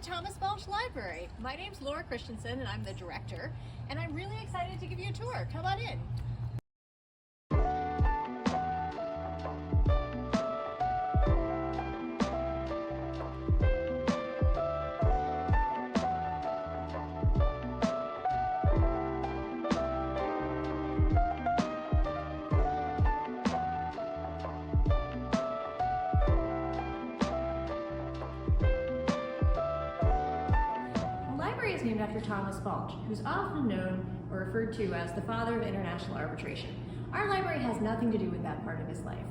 the Thomas Balch Library. My name's Laura Christensen and I'm the director, and I'm really excited to give you a tour. Come on in. Is named after Thomas Balch, who's often known or referred to as the father of international arbitration. Our library has nothing to do with that part of his life.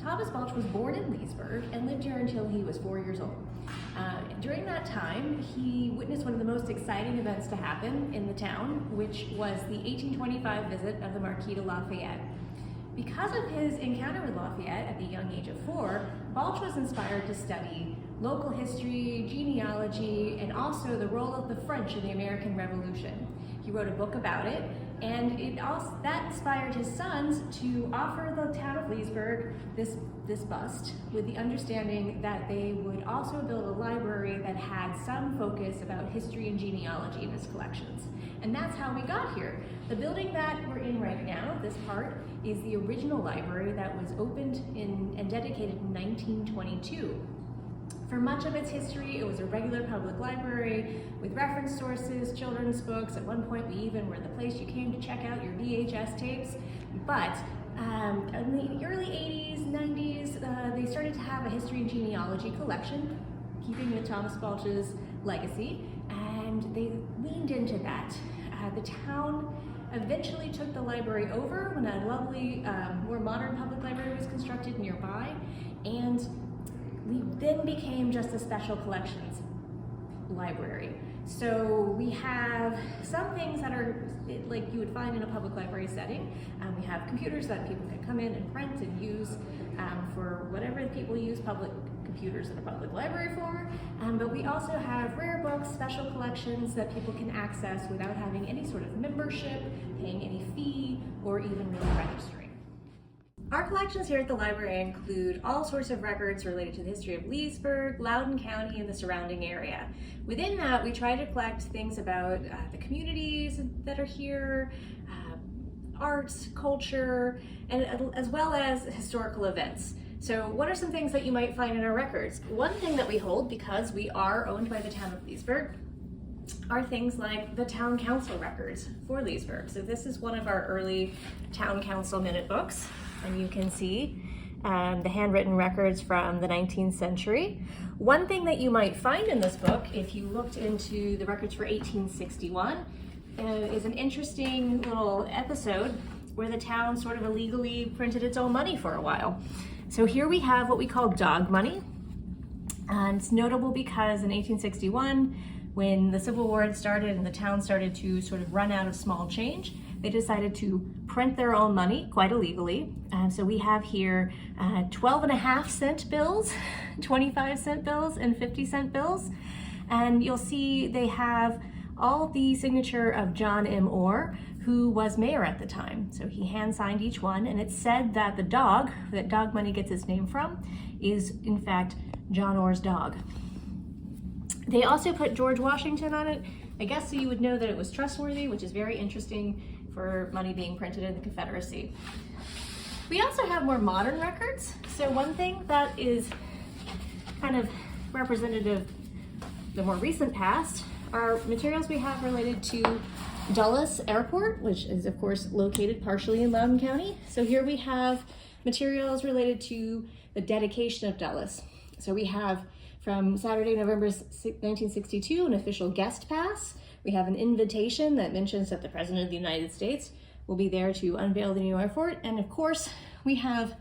Thomas Balch was born in Leesburg and lived here until he was 4 years old. During that time, he witnessed one of the most exciting events to happen in the town, which was the 1825 visit of the Marquis de Lafayette. Because of his encounter with Lafayette at the young age of 4, Balch was inspired to study local history, genealogy, and also the role of the French in the American Revolution. He wrote a book about it, and that inspired his sons to offer the town of Leesburg this bust, with the understanding that they would also build a library that had some focus about history and genealogy in its collections. And that's how we got here. The building that we're in right now, this part, is the original library that was opened and dedicated in 1922. For much of its history, it was a regular public library with reference sources, children's books. At one point, we even were the place you came to check out your VHS tapes. But in the early 80s, 90s, they started to have a history and genealogy collection, keeping with Thomas Balch's legacy, and they leaned into that. The town eventually took the library over when a lovely, more modern public library was constructed nearby, and we then became just a special collections library. So we have some things that are like you would find in a public library setting. We have computers that people can come in and print and use for whatever people use public computers in a public library for. But we also have rare books, special collections that people can access without having any sort of membership, paying any fee, or even really registering. Our collections here at the library include all sorts of records related to the history of Leesburg, Loudoun County, and the surrounding area. Within that, we try to collect things about the communities that are here, arts, culture, and as well as historical events. So what are some things that you might find in our records? One thing that we hold, because we are owned by the town of Leesburg, are things like the town council records for Leesburg. So this is one of our early town council minute books, and you can see the handwritten records from the 19th century. One thing that you might find in this book, if you looked into the records for 1861, is an interesting little episode where the town sort of illegally printed its own money for a while. So here we have what we call dog money. And it's notable because in 1861, when the Civil War had started and the town started to sort of run out of small change, they decided to print their own money quite illegally. So we have here 12.5-cent bills, 25-cent bills, and 50-cent bills. And you'll see they have all the signature of John M. Orr, who was mayor at the time. So he hand-signed each one, and it's said that the dog that dog money gets its name from is, in fact, John Orr's dog. They also put George Washington on it, I guess so you would know that it was trustworthy, which is very interesting for money being printed in the Confederacy. We also have more modern records. So one thing that is kind of representative of the more recent past are materials we have related to Dulles Airport, which is of course located partially in Loudoun County. So here we have materials related to the dedication of Dulles. So we have from Saturday, November 1962, an official guest pass. We have an invitation that mentions that the President of the United States will be there to unveil the new airport. And of course, we have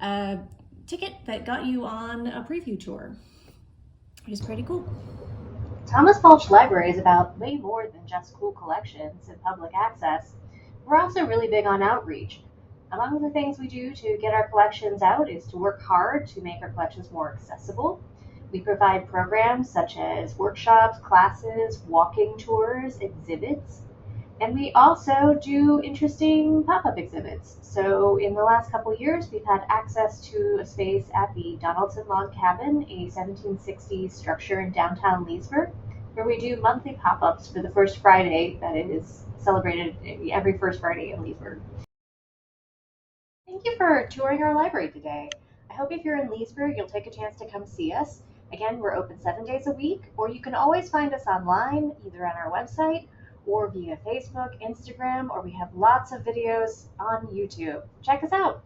a ticket that got you on a preview tour, which is pretty cool. Thomas Balch Library is about way more than just cool collections and public access. We're also really big on outreach. Among the things we do to get our collections out is to work hard to make our collections more accessible. We provide programs such as workshops, classes, walking tours, exhibits, And we also do interesting pop-up exhibits. So in the last couple years, we've had access to a space at the Donaldson Log Cabin, a 1760s structure in downtown Leesburg, where we do monthly pop-ups for the first Friday that is celebrated every first Friday in Leesburg. Thank you for touring our library today. I hope if you're in Leesburg, you'll take a chance to come see us. Again, we're open 7 days a week, or you can always find us online, either on our website or via Facebook, Instagram, or we have lots of videos on YouTube. Check us out.